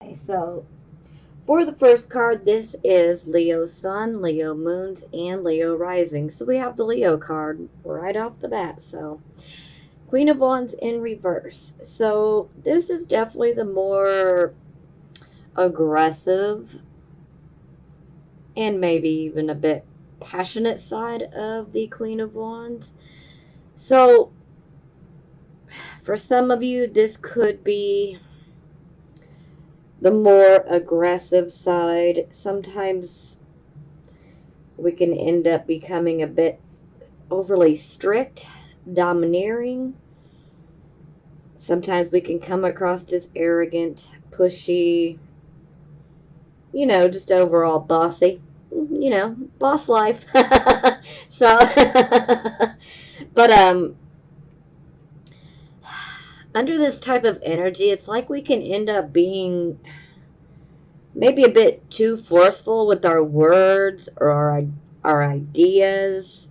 Okay, so for the first card, this is Leo Sun, Leo Moons, and Leo Rising. So we have the Leo card right off the bat. So Queen of Wands in reverse. So this is definitely the more aggressive and maybe even a bit passionate side of the Queen of Wands. So for some of you, this could be the more aggressive side. Sometimes we can end up becoming a bit overly strict, domineering. Sometimes we can come across as arrogant, pushy, just overall bossy. Boss life. So, but under this type of energy, it's like we can end up being maybe a bit too forceful with our words or our ideas.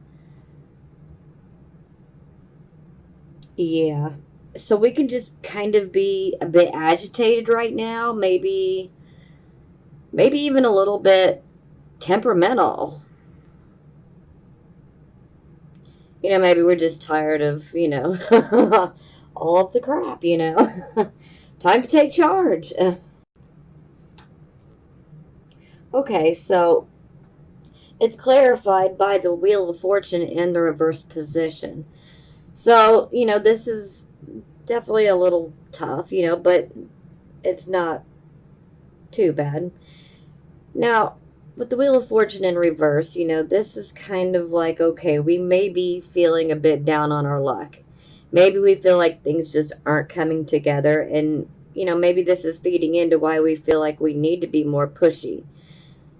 Yeah. So we can just kind of be a bit agitated right now, maybe even a little bit temperamental. Maybe we're just tired of, all of the crap. Time to take charge. Okay, so it's clarified by the Wheel of Fortune in the reverse position. So, this is definitely a little tough, but it's not too bad. Now, with the Wheel of Fortune in reverse, this is kind of like, okay, we may be feeling a bit down on our luck. Maybe we feel like things just aren't coming together. And, maybe this is feeding into why we feel like we need to be more pushy,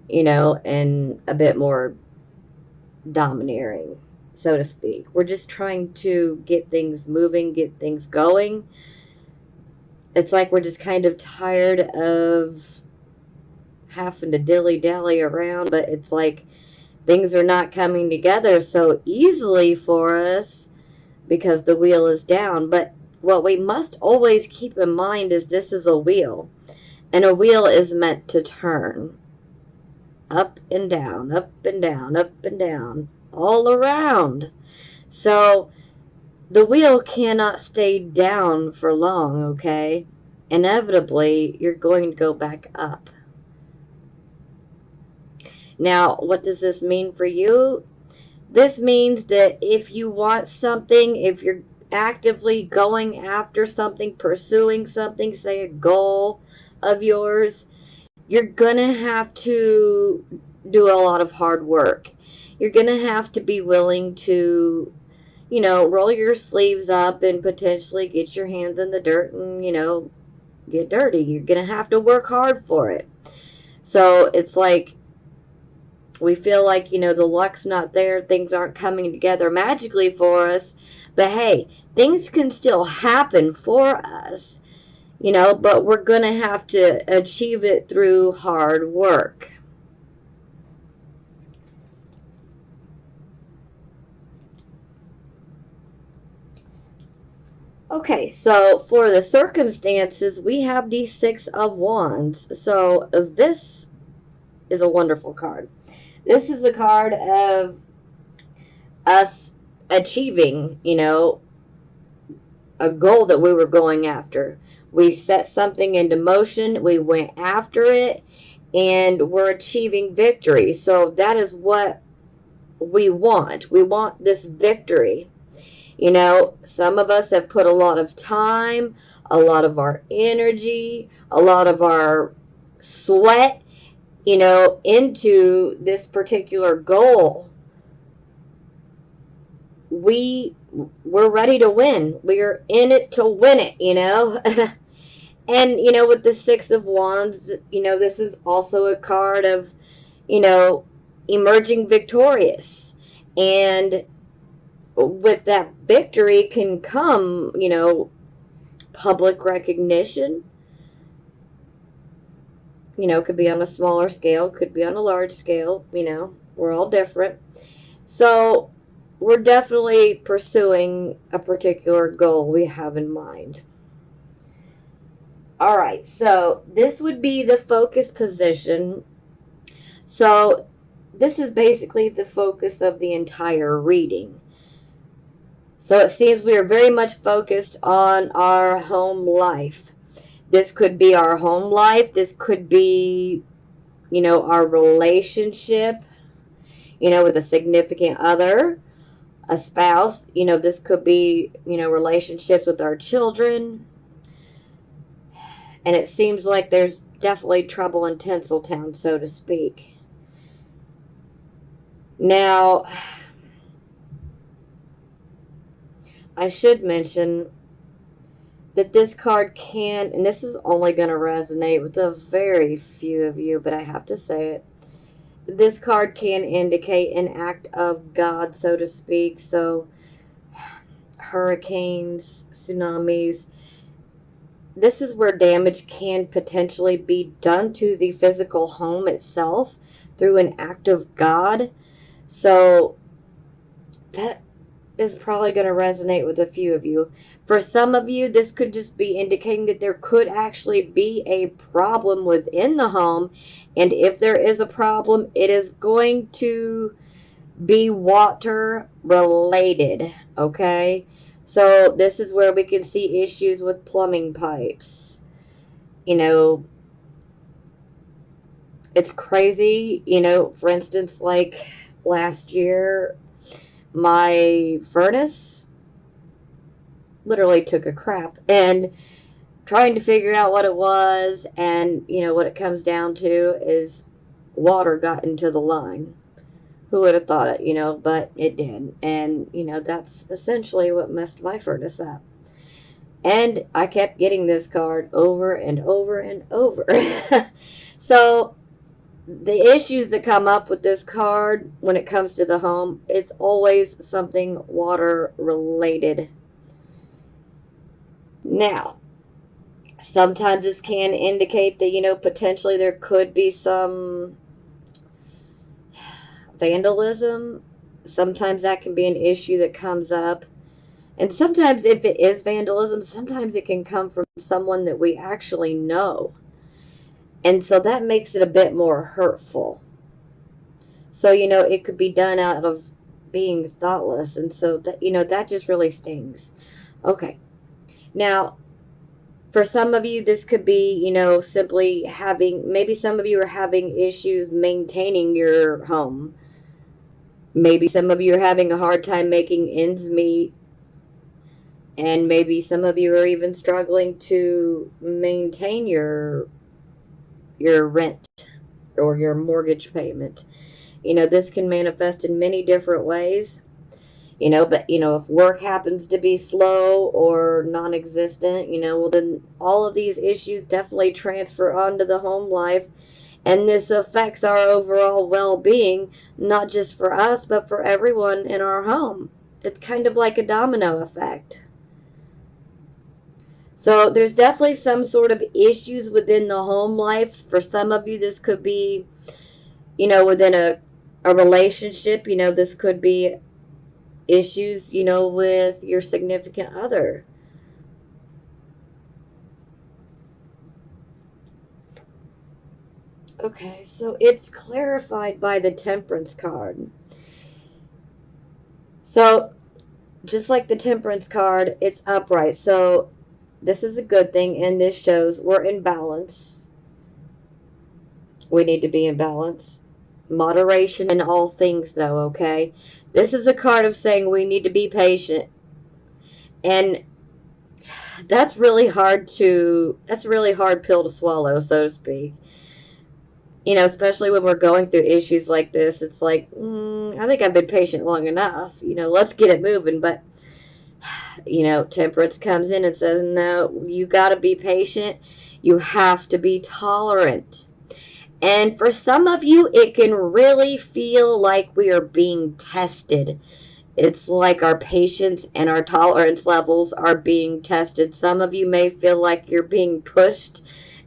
and a bit more domineering, so to speak. We're just trying to get things moving, get things going. It's like we're just kind of tired of having to dilly dally around, but it's like things are not coming together so easily for us because the wheel is down. But what we must always keep in mind is this is a wheel, and a wheel is meant to turn up and down, up and down, up and down, all around. So the wheel cannot stay down for long, okay? Inevitably, you're going to go back up. Now, what does this mean for you? This means that if you want something, if you're actively going after something, pursuing something, say a goal of yours, you're going to have to do a lot of hard work. You're going to have to be willing to, roll your sleeves up and potentially get your hands in the dirt and, get dirty. You're going to have to work hard for it. So it's like we feel like, the luck's not there, things aren't coming together magically for us. But hey, things can still happen for us, but we're going to have to achieve it through hard work. Okay, so for the circumstances, we have the Six of Wands. So this is a wonderful card. This is a card of us achieving, a goal that we were going after. We set something into motion, we went after it, and we're achieving victory. So that is what we want. We want this victory. Some of us have put a lot of time, a lot of our energy, a lot of our sweat, into this particular goal. We're ready to win. We're in it to win it. And with the Six of Wands, this is also a card of, you know, emerging victorious. And with that victory can come, public recognition. Could be on a smaller scale, could be on a large scale. We're all different. So we're definitely pursuing a particular goal we have in mind. All right, so this would be the focus position. So this is basically the focus of the entire reading. So it seems we are very much focused on our home life. This could be our home life. This could be, our relationship, with a significant other, a spouse. This could be, relationships with our children. And it seems like there's definitely trouble in Tinseltown, so to speak. Now, I should mention that this card can, and this is only going to resonate with a very few of you, but I have to say it. This card can indicate an act of God, so to speak. So, hurricanes, tsunamis, this is where damage can potentially be done to the physical home itself through an act of God. So, that is probably going to resonate with a few of you. For some of you, this could just be indicating that there could actually be a problem within the home. And if there is a problem, it is going to be water related. Okay? So this is where we can see issues with plumbing pipes. It's crazy. For instance, like last year, my furnace literally took a crap, and trying to figure out what it was, and what it comes down to is water got into the line. Who would have thought it, but it did. And that's essentially what messed my furnace up. And I kept getting this card over and over and over. So the issues that come up with this card when it comes to the home, it's always something water related. Now, sometimes this can indicate that, potentially there could be some vandalism. Sometimes that can be an issue that comes up. And sometimes, if it is vandalism, sometimes it can come from someone that we actually know. And so that makes it a bit more hurtful. So, it could be done out of being thoughtless. And so that just really stings. Okay. Now, for some of you, this could be, simply maybe some of you are having issues maintaining your home. Maybe some of you are having a hard time making ends meet. And maybe some of you are even struggling to maintain your rent or your mortgage payment. This can manifest in many different ways. But if work happens to be slow or non-existent, well, then all of these issues definitely transfer onto the home life, and this affects our overall well-being, not just for us but for everyone in our home. It's kind of like a domino effect. So there's definitely some sort of issues within the home life. For some of you, this could be, within a relationship. This could be issues, with your significant other. Okay, so it's clarified by the Temperance card. So, just like the Temperance card, it's upright. So, this is a good thing, and this shows we're in balance. We need to be in balance. Moderation in all things, though, okay? This is a card of saying we need to be patient. And that's that's a really hard pill to swallow, so to speak. Especially when we're going through issues like this, it's like, I think I've been patient long enough. Let's get it moving. But, Temperance comes in and says, no, you got to be patient. You have to be tolerant. And for some of you, it can really feel like we are being tested. It's like our patience and our tolerance levels are being tested. Some of you may feel like you're being pushed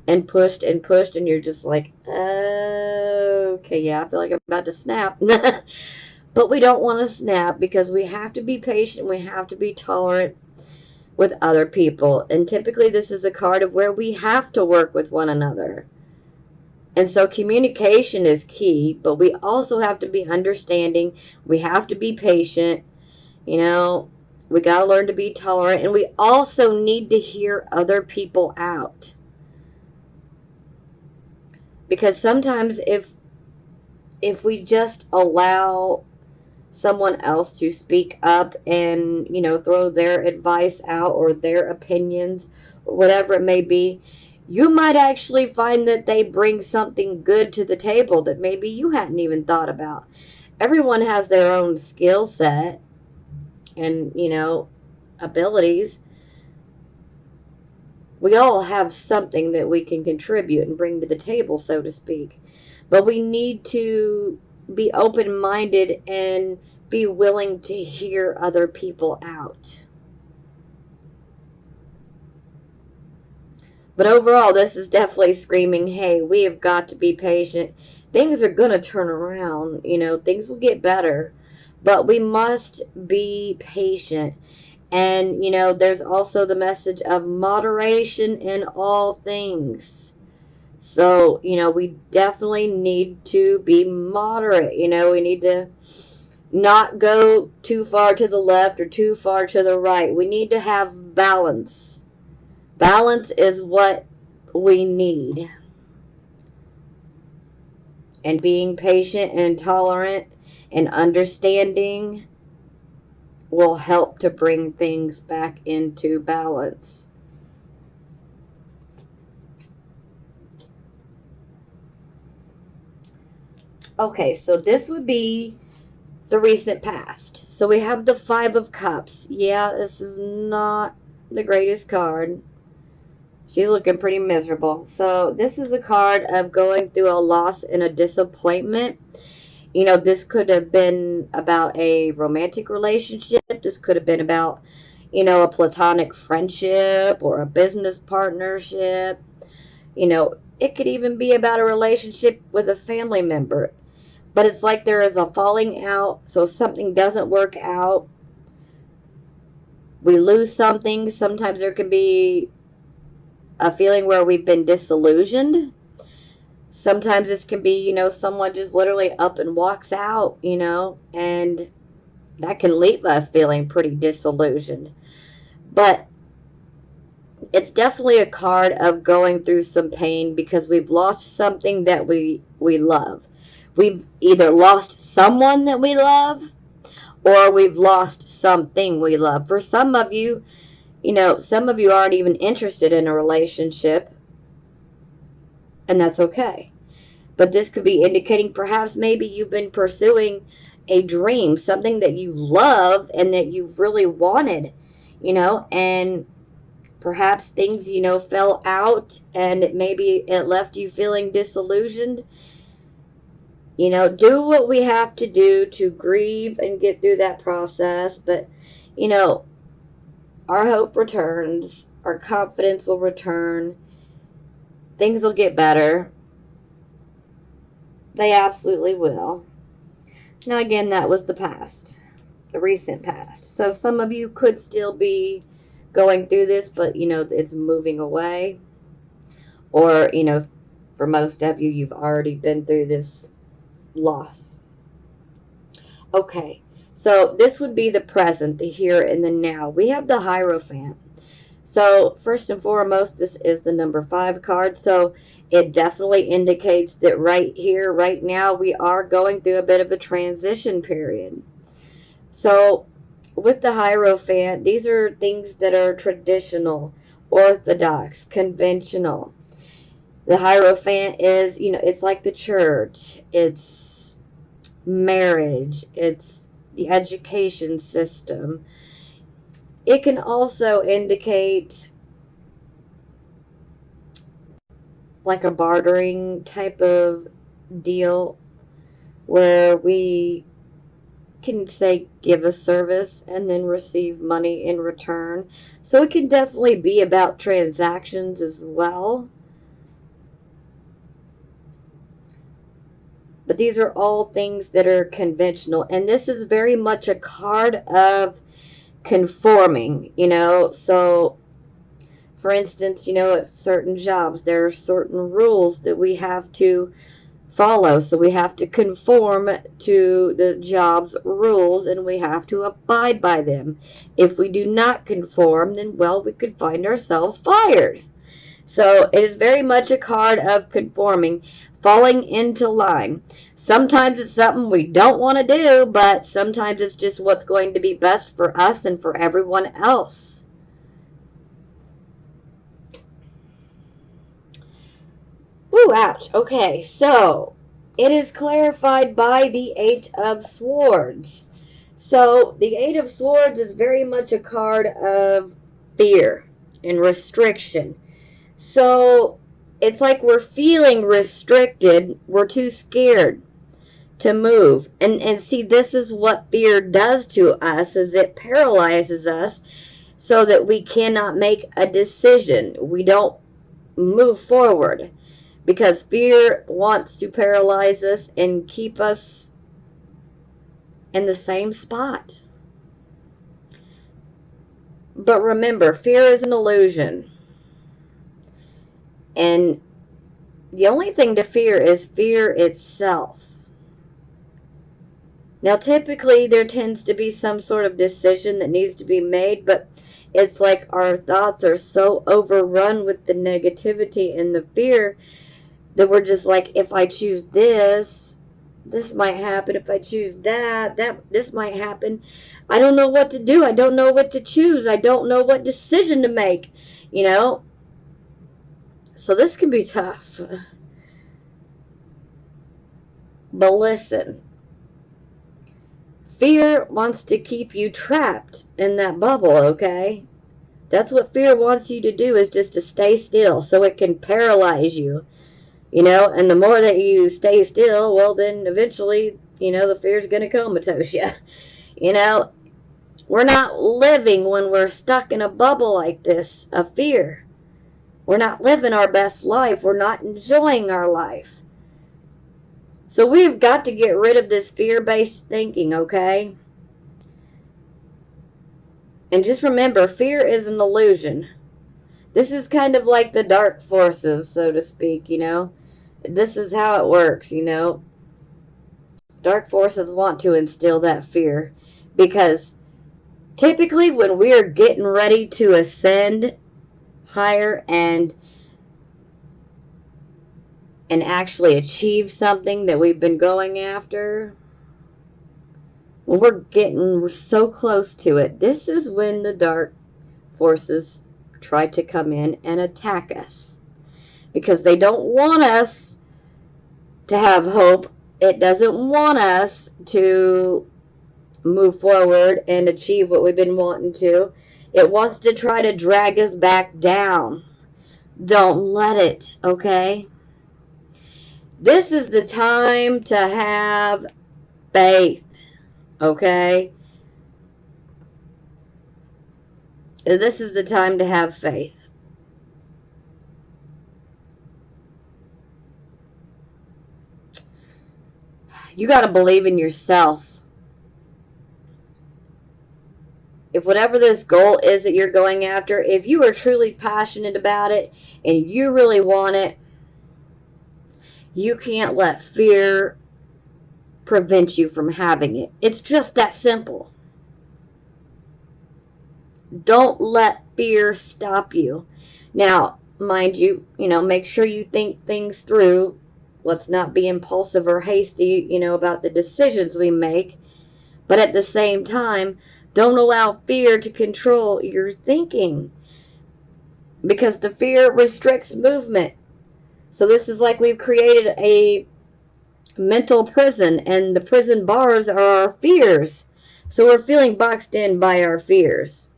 and pushed and pushed, and you're just like, okay, yeah, I feel like I'm about to snap. But we don't want to snap because we have to be patient, we have to be tolerant. with other people. And typically this is a card of where we have to work with one another. And so communication is key, but we also have to be understanding. We have to be patient. You know, we got to learn to be tolerant, and we also need to hear other people out. Because sometimes if we just allow someone else to speak up and, you know, throw their advice out or their opinions or whatever it may be, you might actually find that they bring something good to the table that maybe you hadn't even thought about. Everyone has their own skill set and, you know, abilities. We all have something that we can contribute and bring to the table, so to speak. But we need to be open-minded and be willing to hear other people out. But overall, this is definitely screaming, hey, we have got to be patient. Things are going to turn around. You know, things will get better. But we must be patient. And, you know, there's also the message of moderation in all things. So, you know, we definitely need to be moderate. You know, we need to not go too far to the left or too far to the right. We need to have balance. Balance is what we need. And being patient and tolerant and understanding will help to bring things back into balance. Okay, so this would be the recent past. So we have the Five of Cups. Yeah, this is not the greatest card. She's looking pretty miserable. So this is a card of going through a loss and a disappointment. You know, this could have been about a romantic relationship. This could have been about, you know, a platonic friendship or a business partnership. You know, it could even be about a relationship with a family member. But it's like there is a falling out, so something doesn't work out. We lose something. Sometimes there can be a feeling where we've been disillusioned. Sometimes this can be, you know, someone just literally up and walks out, you know, and that can leave us feeling pretty disillusioned. But it's definitely a card of going through some pain because we've lost something that we love. We've either lost someone that we love or we've lost something we love. For some of you, you know, some of you aren't even interested in a relationship, and that's okay. But this could be indicating perhaps maybe you've been pursuing a dream, something that you love and that you've really wanted, you know, and perhaps things, you know, fell out and maybe it left you feeling disillusioned. You know, do what we have to do to grieve and get through that process. But, you know, our hope returns, our confidence will return, things will get better. They absolutely will. Now, again, that was the past, the recent past. So some of you could still be going through this, but, you know, it's moving away. Or, you know, for most of you, you've already been through this loss. Okay, so this would be the present, the here and the now. We have the Hierophant. So first and foremost, this is the number 5 card. So it definitely indicates that right here, right now, we are going through a bit of a transition period. So with the Hierophant, these are things that are traditional, orthodox, conventional. The Hierophant is, you know, it's like the church. It's marriage. It's the education system. It can also indicate like a bartering type of deal where we can say give a service and then receive money in return. So it can definitely be about transactions as well. But these are all things that are conventional. And this is very much a card of conforming, So, for instance, at certain jobs, there are certain rules that we have to follow. So we have to conform to the job's rules and we have to abide by them. If we do not conform, then, well, we could find ourselves fired. So it is very much a card of conforming, falling into line. Sometimes it's something we don't want to do, but sometimes it's just what's going to be best for us and for everyone else. Ooh, ouch. Okay, so it is clarified by the Eight of Swords. So the Eight of Swords is very much a card of fear and restriction. So it's like we're feeling restricted. We're too scared to move. And see, this is what fear does to us, is it paralyzes us so that we cannot make a decision. We don't move forward because fear wants to paralyze us and keep us in the same spot. But remember, fear is an illusion. And the only thing to fear is fear itself. Now, typically, there tends to be some sort of decision that needs to be made, but it's like our thoughts are so overrun with the negativity and the fear that we're just like, if I choose this, this might happen. If I choose that, this might happen. I don't know what to do. I don't know what to choose. I don't know what decision to make, So this can be tough. But listen, fear wants to keep you trapped in that bubble, okay? That's what fear wants you to do, is just to stay still so it can paralyze you, And the more that you stay still, well, then eventually, the fear's going to comatose you. We're not living when we're stuck in a bubble like this of fear. We're not living our best life. We're not enjoying our life. So we've got to get rid of this fear-based thinking, okay? And just remember, fear is an illusion. This is kind of like the dark forces, so to speak, This is how it works, Dark forces want to instill that fear because typically when we're getting ready to ascend higher and actually achieve something that we've been going after, when we're getting so close to it, this is when the dark forces try to come in and attack us because they don't want us to have hope. It doesn't want us to move forward and achieve what we've been wanting to. It wants to try to drag us back down. Don't let it, okay? This is the time to have faith, okay? This is the time to have faith. You got to believe in yourself. If whatever this goal is that you're going after, if you are truly passionate about it and you really want it, you can't let fear prevent you from having it. It's just that simple. Don't let fear stop you. Now, mind you, make sure you think things through. Let's not be impulsive or hasty, about the decisions we make. But at the same time, don't allow fear to control your thinking, because the fear restricts movement. So this is like we've created a mental prison, and the prison bars are our fears. So we're feeling boxed in by our fears.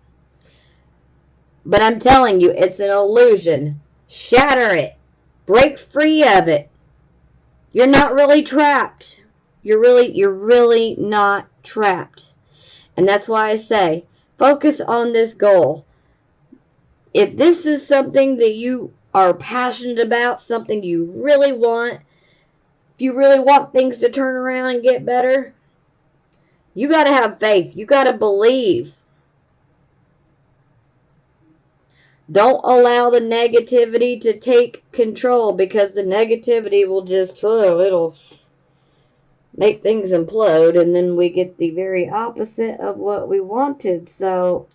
But I'm telling you, it's an illusion. Shatter it. Break free of it. You're not really trapped. You're really not trapped. And that's why I say, focus on this goal. If this is something that you are passionate about, something you really want, if you really want things to turn around and get better, you got to have faith. You got to believe. Don't allow the negativity to take control, because the negativity will just, it'll make things implode, and then we get the very opposite of what we wanted. So,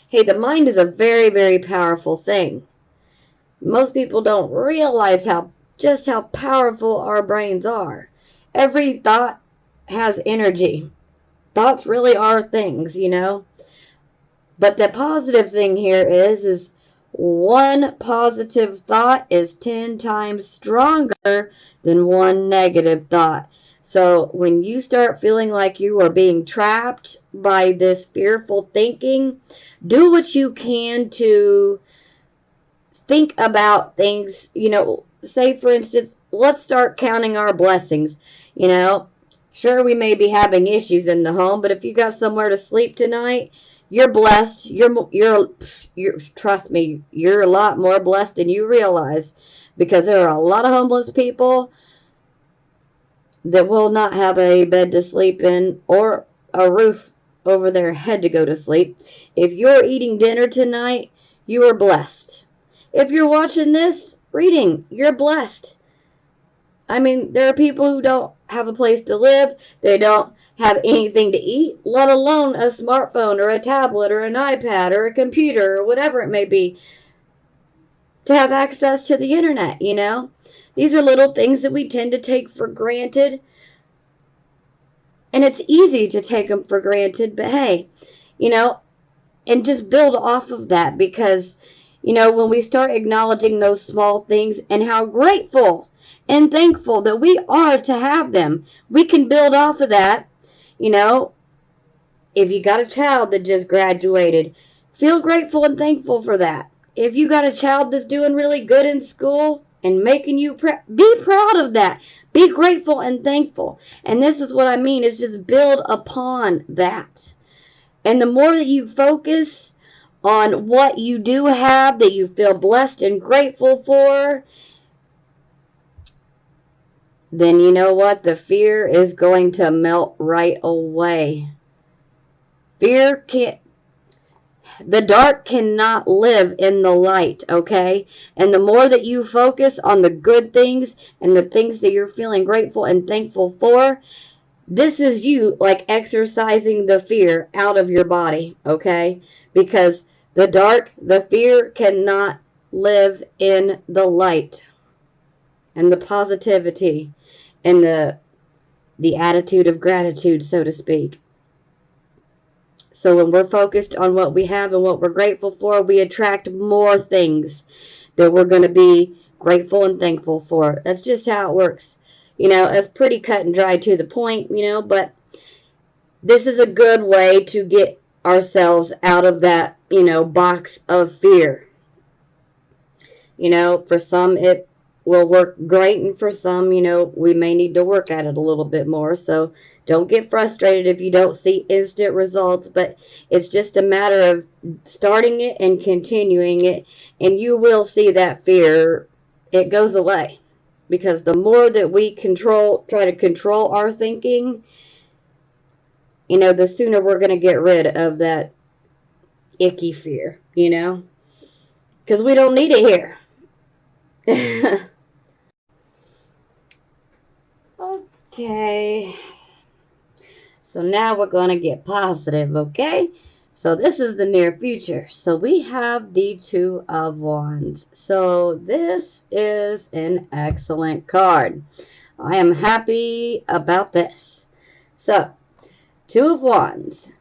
hey, the mind is a very, very powerful thing. Most people don't realize just how powerful our brains are. Every thought has energy. Thoughts really are things, you know. But the positive thing here is one positive thought is 10 times stronger than one negative thought. So when you start feeling like you are being trapped by this fearful thinking, do what you can to think about things, you know. Say, for instance, let's start counting our blessings, you know. Sure, we may be having issues in the home, but if you got somewhere to sleep tonight, you're blessed. You're trust me, you're a lot more blessed than you realize, because there are a lot of homeless people that will not have a bed to sleep in or a roof over their head to go to sleep. If you're eating dinner tonight, you are blessed. If you're watching this reading, you're blessed. I mean, there are people who don't have a place to live. They don't have anything to eat, let alone a smartphone or a tablet or an iPad or a computer or whatever it may be, to have access to the internet, you know? These are little things that we tend to take for granted. And it's easy to take them for granted, but hey, you know, and just build off of that, because, you know, when we start acknowledging those small things and how grateful and thankful that we are to have them, we can build off of that. You know, if you got a child that just graduated, feel grateful and thankful for that. If you got a child that's doing really good in school and making you be proud of that. Be grateful and thankful. And this is what I mean, is just build upon that. And the more that you focus on what you do have that you feel blessed and grateful for, then you know what? The fear is going to melt right away. The dark cannot live in the light, okay? And the more that you focus on the good things and the things that you're feeling grateful and thankful for, this is you like exercising the fear out of your body, okay? Because the fear cannot live in the light and the positivity and the attitude of gratitude, so to speak. So when we're focused on what we have and what we're grateful for, we attract more things that we're going to be grateful and thankful for. That's just how it works. You know, it's pretty cut and dry to the point, you know, but this is a good way to get ourselves out of that, you know, box of fear. You know, for some it will work great, and for some, you know, we may need to work at it a little bit more. So don't get frustrated if you don't see instant results, but it's just a matter of starting it and continuing it, and you will see that fear, it goes away. Because the more that we try to control our thinking, you know, the sooner we're going to get rid of that icky fear, you know? Because we don't need it here. Okay. So now we're going to get positive, okay? So this is the near future. So we have the Two of Wands. So this is an excellent card. I am happy about this. So, Two of Wands.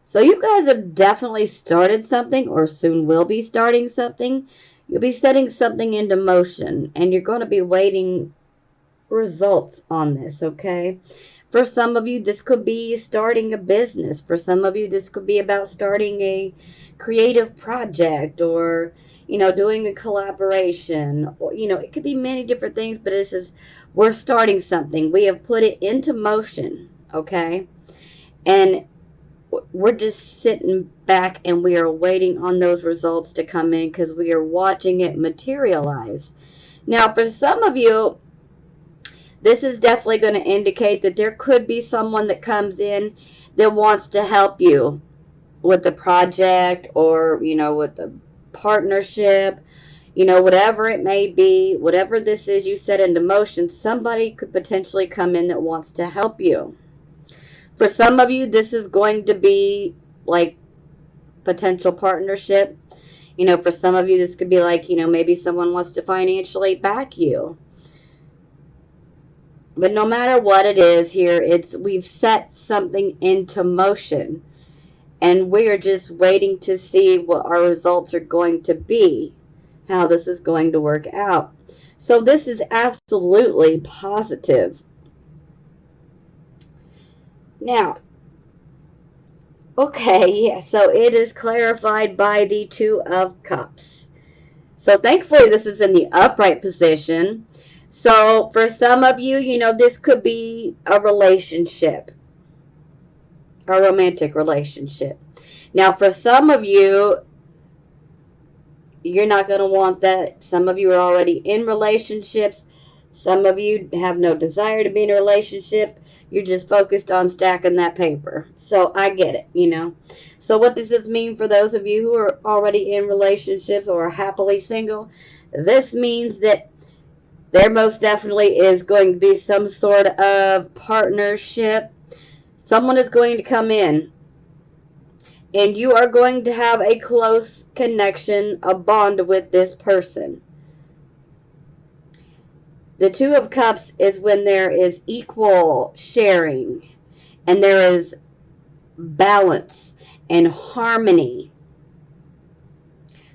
So you guys have definitely started something, or soon will be starting something. You'll be setting something into motion, and you're going to be waiting results on this, okay? For some of you, this could be starting a business. For some of you, this could be about starting a creative project, or, you know, doing a collaboration, or, you know, it could be many different things, but this is, we're starting something. We have put it into motion, okay? And we're just sitting back and we are waiting on those results to come in, because we are watching it materialize. Now, for some of you, this is definitely going to indicate that there could be someone that comes in that wants to help you with the project, or, you know, with the partnership, whatever it may be, whatever this is you set into motion, somebody could potentially come in that wants to help you. For some of you, this is going to be like potential partnership. For some of you, this could be like, maybe someone wants to financially back you. But no matter what it is here, we've set something into motion. And we're just waiting to see what our results are going to be, how this is going to work out. So this is absolutely positive. Now, okay, yeah, so it is clarified by the Two of Cups. So thankfully this is in the upright position. So for some of you, this could be a relationship, a romantic relationship. Now for some of you, you're not going to want that. Some of you are already in relationships. Some of you have no desire to be in a relationship. You're just focused on stacking that paper. So I get it. So what does this mean for those of you who are already in relationships or are happily single? This means that there most definitely is going to be some sort of partnership. Someone is going to come in, and you are going to have a close connection, a bond with this person. The Two of Cups is when there is equal sharing and there is balance and harmony.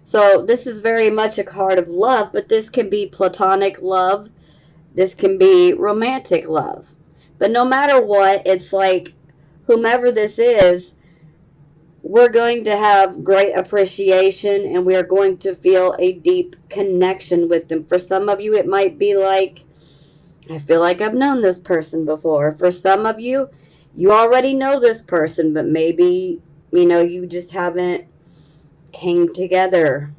So this is very much a card of love, but this can be platonic love. This can be romantic love. But no matter what, it's like whomever this is, we're going to have great appreciation and we are going to feel a deep connection with them. For some of you, it might be like, I feel like I've known this person before. For some of you, you already know this person, but maybe, you just haven't came together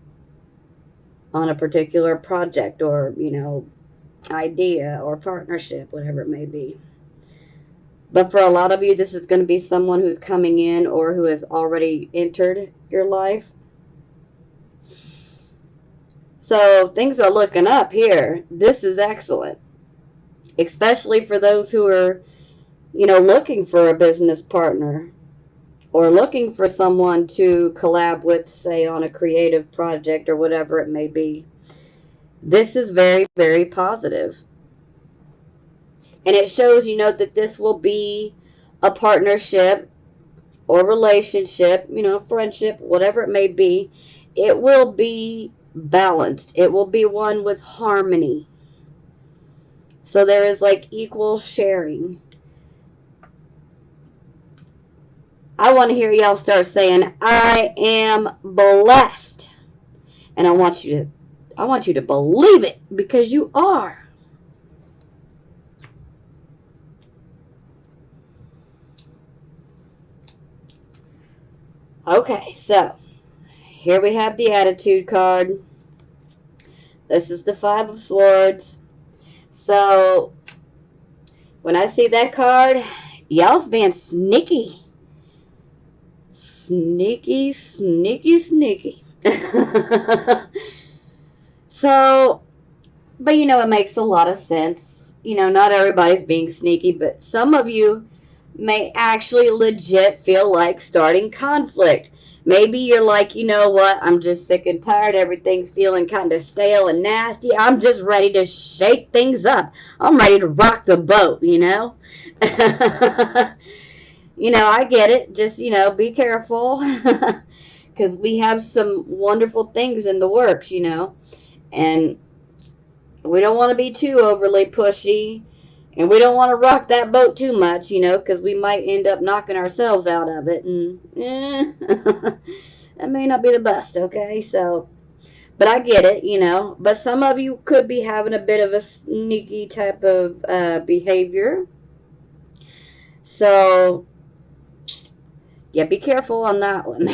on a particular project or, idea or partnership, whatever it may be. But for a lot of you, this is going to be someone who's coming in or who has already entered your life. So things are looking up here. This is excellent. Especially for those who are, looking for a business partner or looking for someone to collab with, say, on a creative project or whatever it may be. This is very, very positive. And it shows, that this will be a partnership or relationship, friendship, whatever it may be. It will be balanced. It will be one with harmony. So there is like equal sharing. I want to hear y'all start saying, I am blessed. And I want you to believe it because you are. Okay, so here we have the Attitude card. This is the Five of Swords. So when I see that card, y'all's being sneaky. Sneaky, sneaky, sneaky. So, but it makes a lot of sense. Not everybody's being sneaky, but some of you may actually legit feel like starting conflict. Maybe you're like, you know what, I'm just sick and tired. Everything's feeling kind of stale and nasty. I'm just ready to shake things up. I'm ready to rock the boat, I get it. Just, be careful. Because we have some wonderful things in the works, And we don't want to be too overly pushy. And we don't want to rock that boat too much, because we might end up knocking ourselves out of it. And that may not be the best, okay? So, but I get it, But some of you could be having a bit of a sneaky type of behavior. So, yeah, be careful on that one.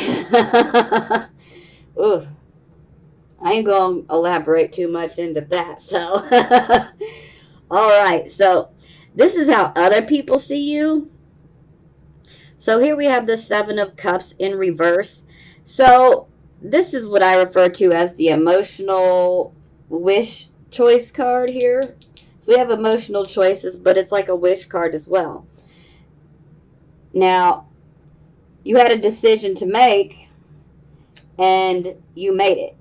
Ooh. I ain't going to elaborate too much into that, so. All right, so this is how other people see you. So here we have the Seven of Cups in reverse. So this is what I refer to as the emotional wish choice card here. So we have emotional choices, but it's like a wish card as well. Now, you had a decision to make, and you made it.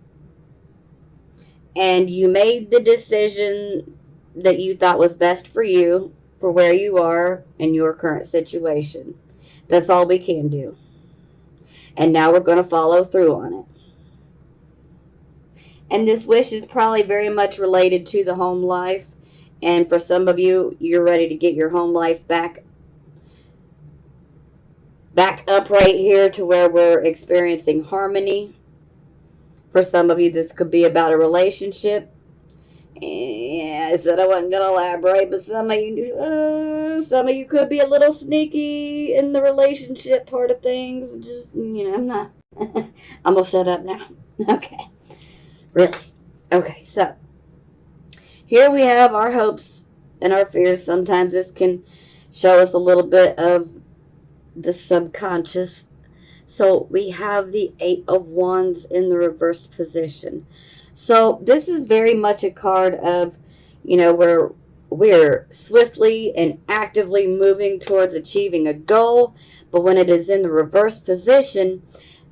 And you made the decision that you thought was best for you, for where you are in your current situation. That's all we can do. And now we're going to follow through on it. And this wish is probably very much related to the home life. And for some of you, you're ready to get your home life back up right here to where we're experiencing harmony. For some of you, this could be about a relationship. Yeah, I said I wasn't gonna elaborate, but some of you could be a little sneaky in the relationship part of things. Just I'm not. I'm gonna shut up now. Okay, really. Okay, so here we have our hopes and our fears. Sometimes this can show us a little bit of the subconscious. So we have the Eight of Wands in the reversed position. So this is very much a card of, where we're swiftly and actively moving towards achieving a goal. But when it is in the reversed position,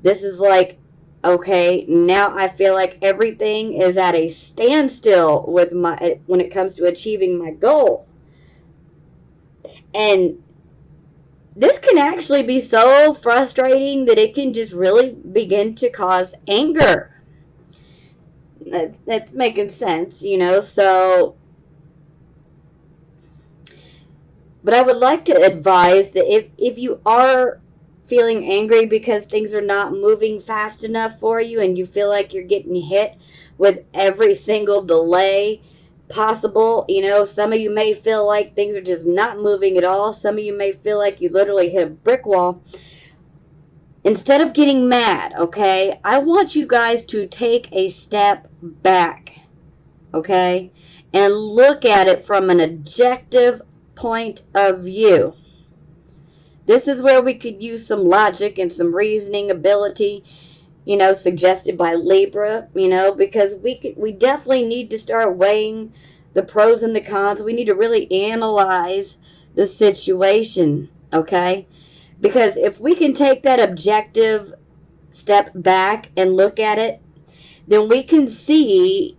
this is like, okay, now I feel like everything is at a standstill when it comes to achieving my goal. And this can actually be so frustrating that it can just really begin to cause anger. That's making sense, so. But I would like to advise that if you are feeling angry because things are not moving fast enough for you and you feel like you're getting hit with every single delay possible, some of you may feel like things are just not moving at all. Some of you may feel like you literally hit a brick wall. Instead of getting mad, okay, I want you guys to take a step back, okay, and look at it from an objective point of view. This is where we could use some logic and some reasoning ability, suggested by Libra, because we definitely need to start weighing the pros and the cons. We need to really analyze the situation, okay? Because if we can take that objective step back and look at it, then we can see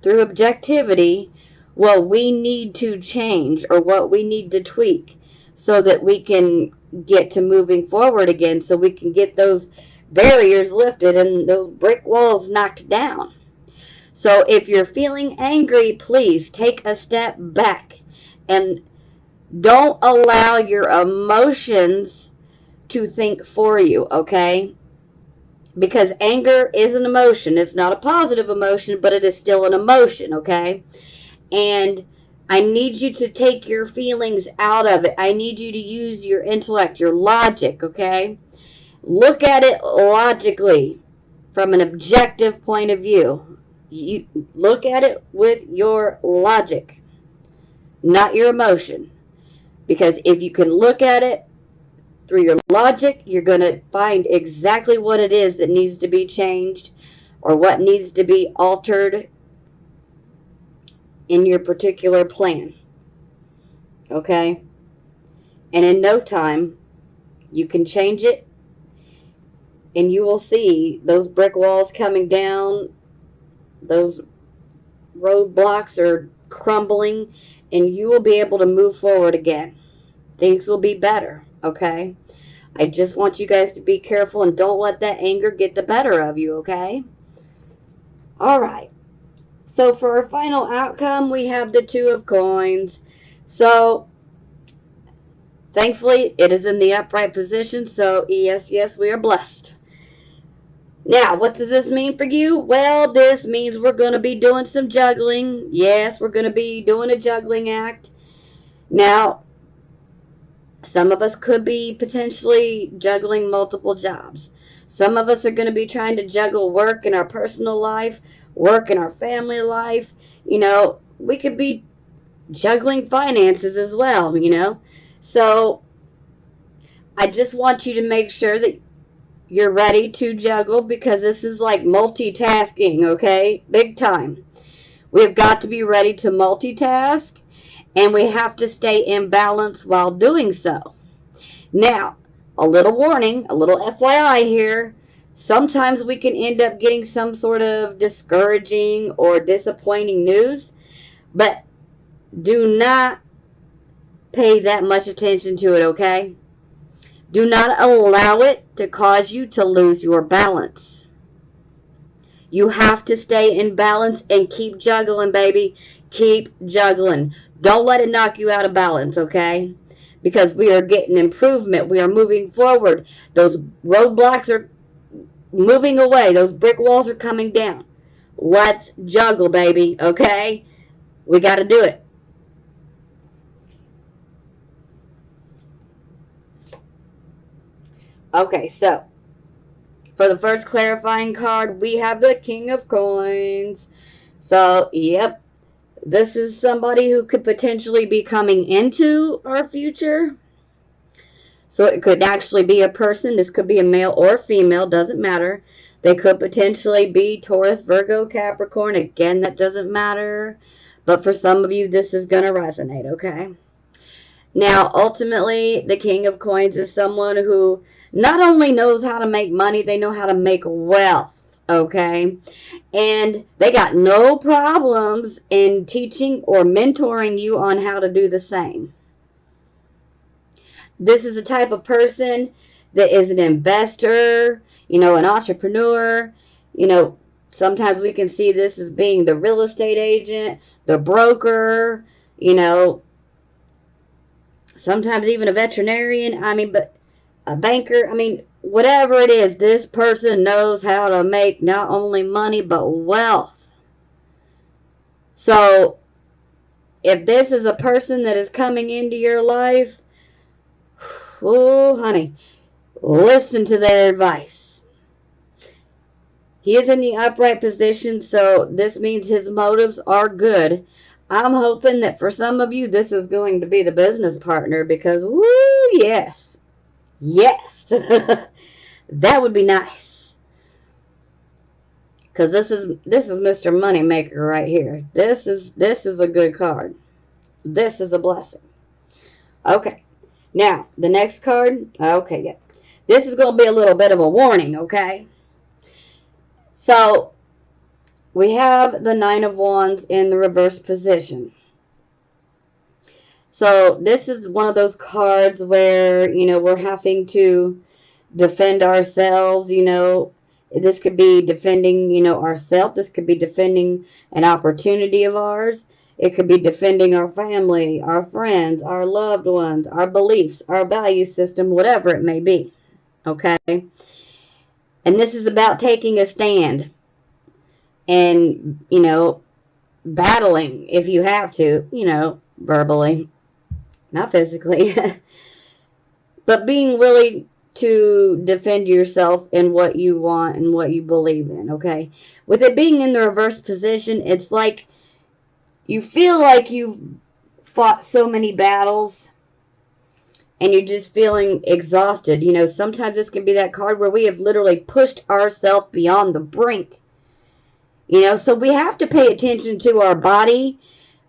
through objectivity what we need to change or what we need to tweak so that we can get to moving forward again, so we can get those barriers lifted and those brick walls knocked down. So if you're feeling angry, please take a step back and don't allow your emotions to think for you, okay? Because anger is an emotion. It's not a positive emotion, but it is still an emotion, okay? And I need you to take your feelings out of it. I need you to use your intellect, your logic, okay? Look at it logically from an objective point of view. You look at it with your logic, not your emotion. Because if you can look at it through your logic, you're going to find exactly what it is that needs to be changed or what needs to be altered in your particular plan. Okay? And in no time, you can change it, and you will see those brick walls coming down, those roadblocks are crumbling, and you will be able to move forward again. Things will be better, okay? I just want you guys to be careful and don't let that anger get the better of you, okay? All right. So for our final outcome, we have the Two of Coins. So thankfully, it is in the upright position. So yes, we are blessed. Now, what does this mean for you? Well, this means we're going to be doing some juggling. Yes, we're going to be doing a juggling act. Now, some of us could be potentially juggling multiple jobs. Some of us are going to be trying to juggle work in our personal life, work in our family life. We could be juggling finances as well, So I just want you to make sure that you're ready to juggle, because this is like multitasking, okay? Big time. We've got to be ready to multitask, and we have to stay in balance while doing so. Now, a little warning, a little FYI here. Sometimes we can end up getting some sort of discouraging or disappointing news, but do not pay that much attention to it, okay? Do not allow it to cause you to lose your balance. You have to stay in balance and keep juggling, baby. Keep juggling. Don't let it knock you out of balance, okay? Because we are getting improvement. We are moving forward. Those roadblocks are moving away. Those brick walls are coming down. Let's juggle, baby, okay? We got to do it. Okay, so for the first clarifying card, we have the King of Coins. So, yep, this is somebody who could potentially be coming into our future. So it could actually be a person. This could be a male or female, doesn't matter. They could potentially be Taurus, Virgo, Capricorn. Again, that doesn't matter. But for some of you, this is going to resonate, okay? Now, ultimately, the King of Coins is someone who not only knows how to make money, they know how to make wealth, okay? And they got no problems in teaching or mentoring you on how to do the same. This is a type of person that is an investor, an entrepreneur. Sometimes we can see this as being the real estate agent, the broker, sometimes even a veterinarian. But a banker. Whatever it is, this person knows how to make not only money, but wealth. So, if this is a person that is coming into your life, oh, honey, listen to their advice. He is in the upright position, so this means his motives are good. I'm hoping that for some of you, this is going to be the business partner, because, woo, yes. Yes. That would be nice. Because this is Mr. Moneymaker right here. This is a good card. This is a blessing. Okay. Now, the next card. Okay, yeah. This is going to be a little bit of a warning, okay? So, we have the Nine of Wands in the reverse position. So, this is one of those cards where, we're having to defend ourselves, This could be defending, ourselves. This could be defending an opportunity of ours. It could be defending our family, our friends, our loved ones, our beliefs, our value system, whatever it may be. Okay? And this is about taking a stand and, battling if you have to, verbally, not physically, but being willing to defend yourself in what you want and what you believe in, okay? With it being in the reverse position, it's like you feel like you've fought so many battles and you're just feeling exhausted. Sometimes this can be that card where we have literally pushed ourselves beyond the brink. So we have to pay attention to our body.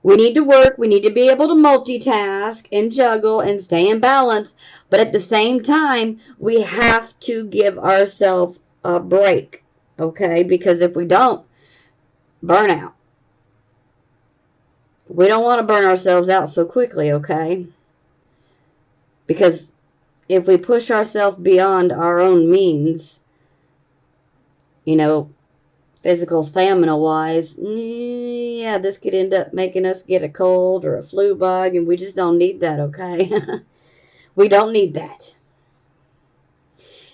We need to work. We need to be able to multitask and juggle and stay in balance. But at the same time, we have to give ourselves a break, okay? Because if we don't, burnout. We don't want to burn ourselves out so quickly, okay? Because if we push ourselves beyond our own means, physical stamina wise, yeah, this could end up making us get a cold or a flu bug, and we just don't need that, okay? We don't need that.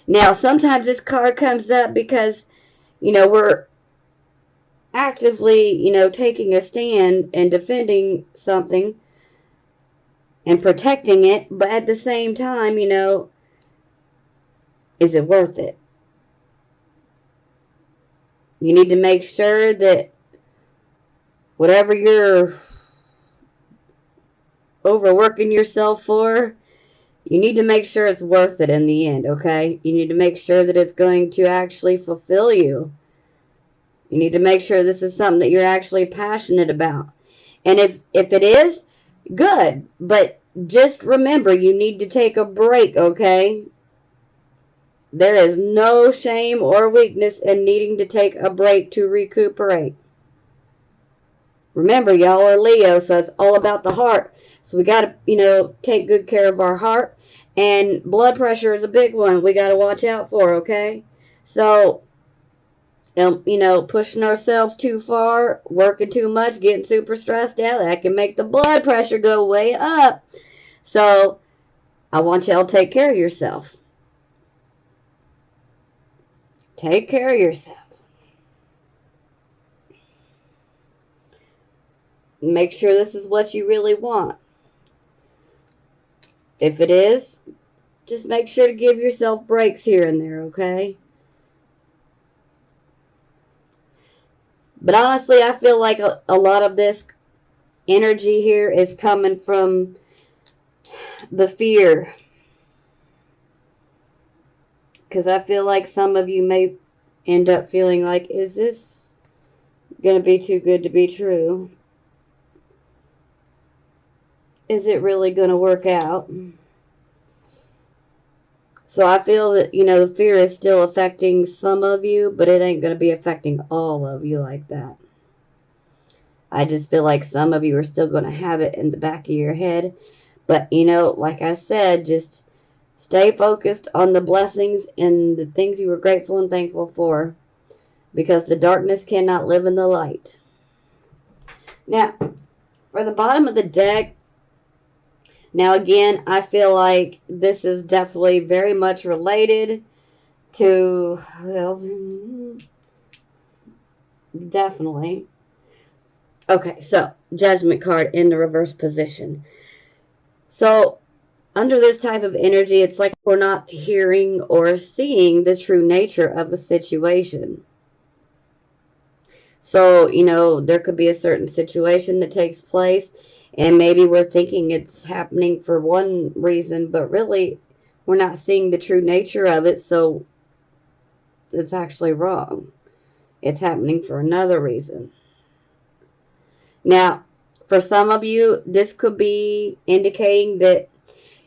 Now, sometimes this card comes up because, we're actively, taking a stand and defending something and protecting it, but at the same time, is it worth it? You need to make sure that whatever you're overworking yourself for, You need to make sure it's worth it in the end, okay? You need to make sure that it's going to actually fulfill you. You need to make sure this is something that you're actually passionate about. And if it is, good. But just remember, you need to take a break, okay? There is no shame or weakness in needing to take a break to recuperate. Remember, y'all are Leo, so it's all about the heart. So we got to, take good care of our heart. And blood pressure is a big one we got to watch out for, okay? So, pushing ourselves too far, working too much, getting super stressed out, that can make the blood pressure go way up. So, I want y'all to take care of yourself. Take care of yourself. Make sure this is what you really want. If it is, just make sure to give yourself breaks here and there, okay? But honestly, I feel like a lot of this energy here is coming from the fear. Because I feel like some of you may end up feeling like, is this going to be too good to be true? Is it really going to work out? So I feel that, the fear is still affecting some of you, but it ain't going to be affecting all of you like that. I just feel like some of you are still going to have it in the back of your head. But, like I said, just stay focused on the blessings and the things you were grateful and thankful for. Because the darkness cannot live in the light. Now, for the bottom of the deck, now again, I feel like this is definitely very much related to, well, definitely. Okay, so, Judgment card in the reverse position. So, under this type of energy, it's like we're not hearing or seeing the true nature of a situation. So, there could be a certain situation that takes place, and maybe we're thinking it's happening for one reason, but really we're not seeing the true nature of it, so it's actually wrong. It's happening for another reason. Now, for some of you, this could be indicating that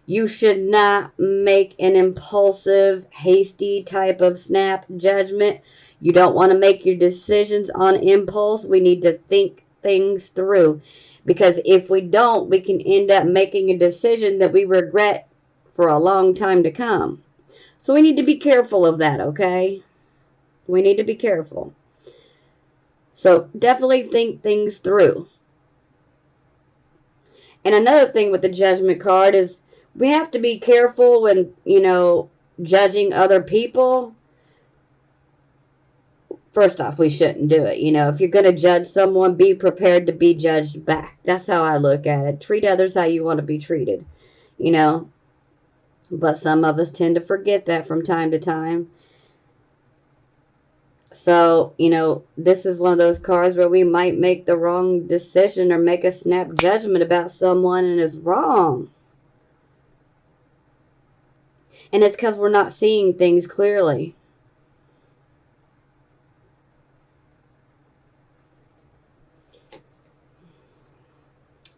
you should not make an impulsive, hasty type of snap judgment. You don't want to make your decisions on impulse. We need to think things through. Because if we don't, we can end up making a decision that we regret for a long time to come. So we need to be careful of that, okay? We need to be careful. So definitely think things through. And another thing with the Judgment card is we have to be careful when, judging other people. First off, we shouldn't do it. If you're going to judge someone, be prepared to be judged back. That's how I look at it. Treat others how you want to be treated, But some of us tend to forget that from time to time. So, this is one of those cards where we might make the wrong decision or make a snap judgment about someone and it's wrong. And it's because we're not seeing things clearly.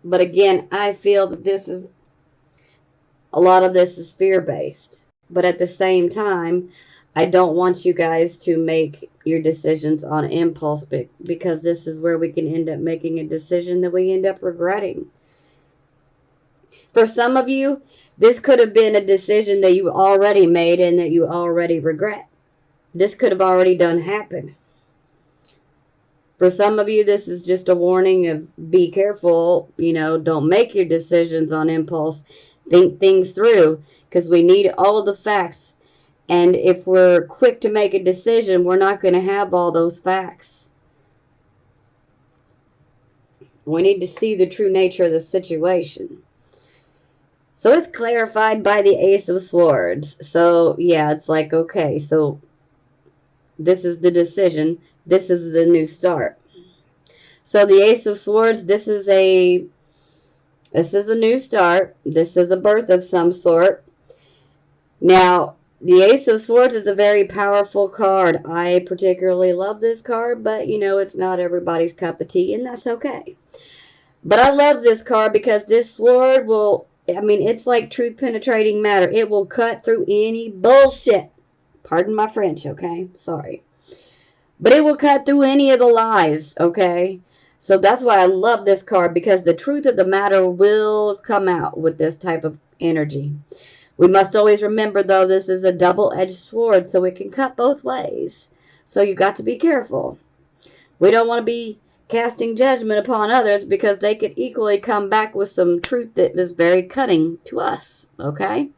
But again, I feel that a lot of this is fear-based. But at the same time, I don't want you guys to make your decisions on impulse because this is where we can end up making a decision that we end up regretting. For some of you, this could have been a decision that you already made and that you already regret. This could have already done happen. For some of you, this is just a warning of be careful, don't make your decisions on impulse. Think things through because we need all the facts. And if we're quick to make a decision, we're not going to have all those facts. We need to see the true nature of the situation. So it's clarified by the Ace of Swords. So, yeah, it's like, okay, so this is the decision. This is the new start. So the Ace of Swords, this is a new start. This is a birth of some sort. Now, the Ace of Swords is a very powerful card. I particularly love this card, but you know, it's not everybody's cup of tea, and that's okay. But I love this card because this sword will, I mean, it's like truth penetrating matter. It will cut through any bullshit. Pardon my French, okay? Sorry. But it will cut through any of the lies, okay? So that's why I love this card, because the truth of the matter will come out with this type of energy. We must always remember, though, this is a double-edged sword, so it can cut both ways. So you got to be careful. We don't want to be casting judgment upon others, because they could equally come back with some truth that is very cutting to us, okay?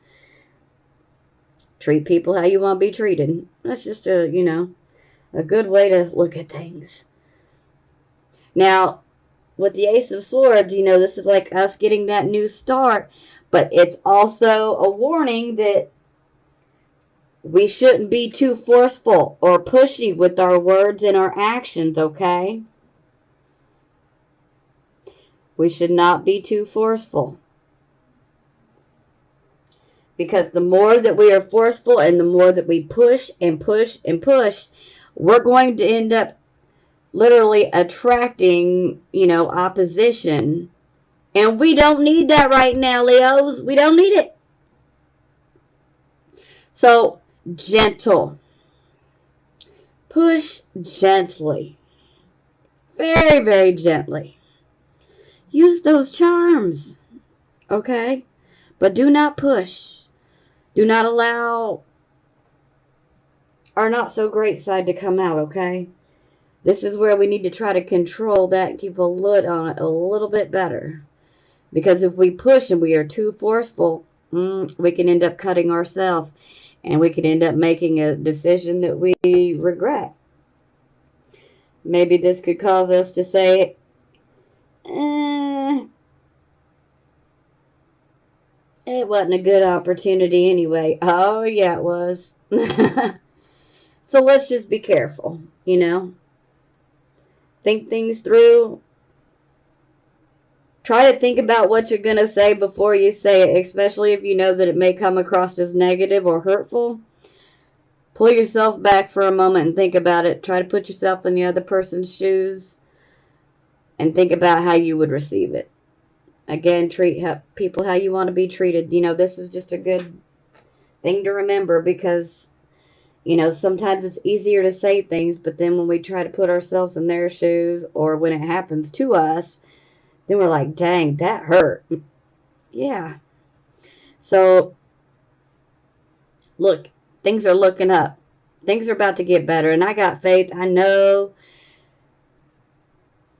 Treat people how you want to be treated. That's just a, you know, a good way to look at things. Now, with the Ace of Swords, you know, this is like us getting that new start, but it's also a warning that we shouldn't be too forceful or pushy with our words and our actions, okay? We should not be too forceful. Because the more that we are forceful and the more that we push and push and push, we're going to end up literally attracting, you know, opposition. And we don't need that right now, Leos. We don't need it. So, gentle. Push gently. Very, very gently. Use those charms. Okay? But do not push. Do not allow our not so great side to come out, okay? This is where we need to try to control that and keep a lid on it a little bit better. Because if we push and we are too forceful, we can end up cutting ourselves. And we can end up making a decision that we regret. Maybe this could cause us to say, it wasn't a good opportunity anyway. Oh, yeah, it was. So let's just be careful, you know. Think things through. Try to think about what you're going to say before you say it, especially if you know that it may come across as negative or hurtful. Pull yourself back for a moment and think about it. Try to put yourself in the other person's shoes and think about how you would receive it. Again, treat people how you want to be treated. You know, this is just a good thing to remember, because, you know, sometimes it's easier to say things, but then when we try to put ourselves in their shoes, or when it happens to us, then we're like, dang, that hurt. Yeah. So, look, things are looking up. Things are about to get better, and I got faith. I know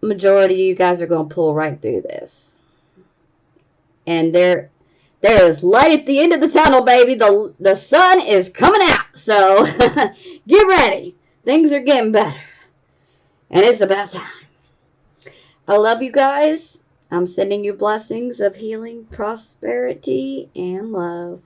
majority of you guys are going to pull right through this. And there is light at the end of the tunnel, baby. The sun is coming out. So get ready. Things are getting better. And it's about time. I love you guys. I'm sending you blessings of healing, prosperity, and love.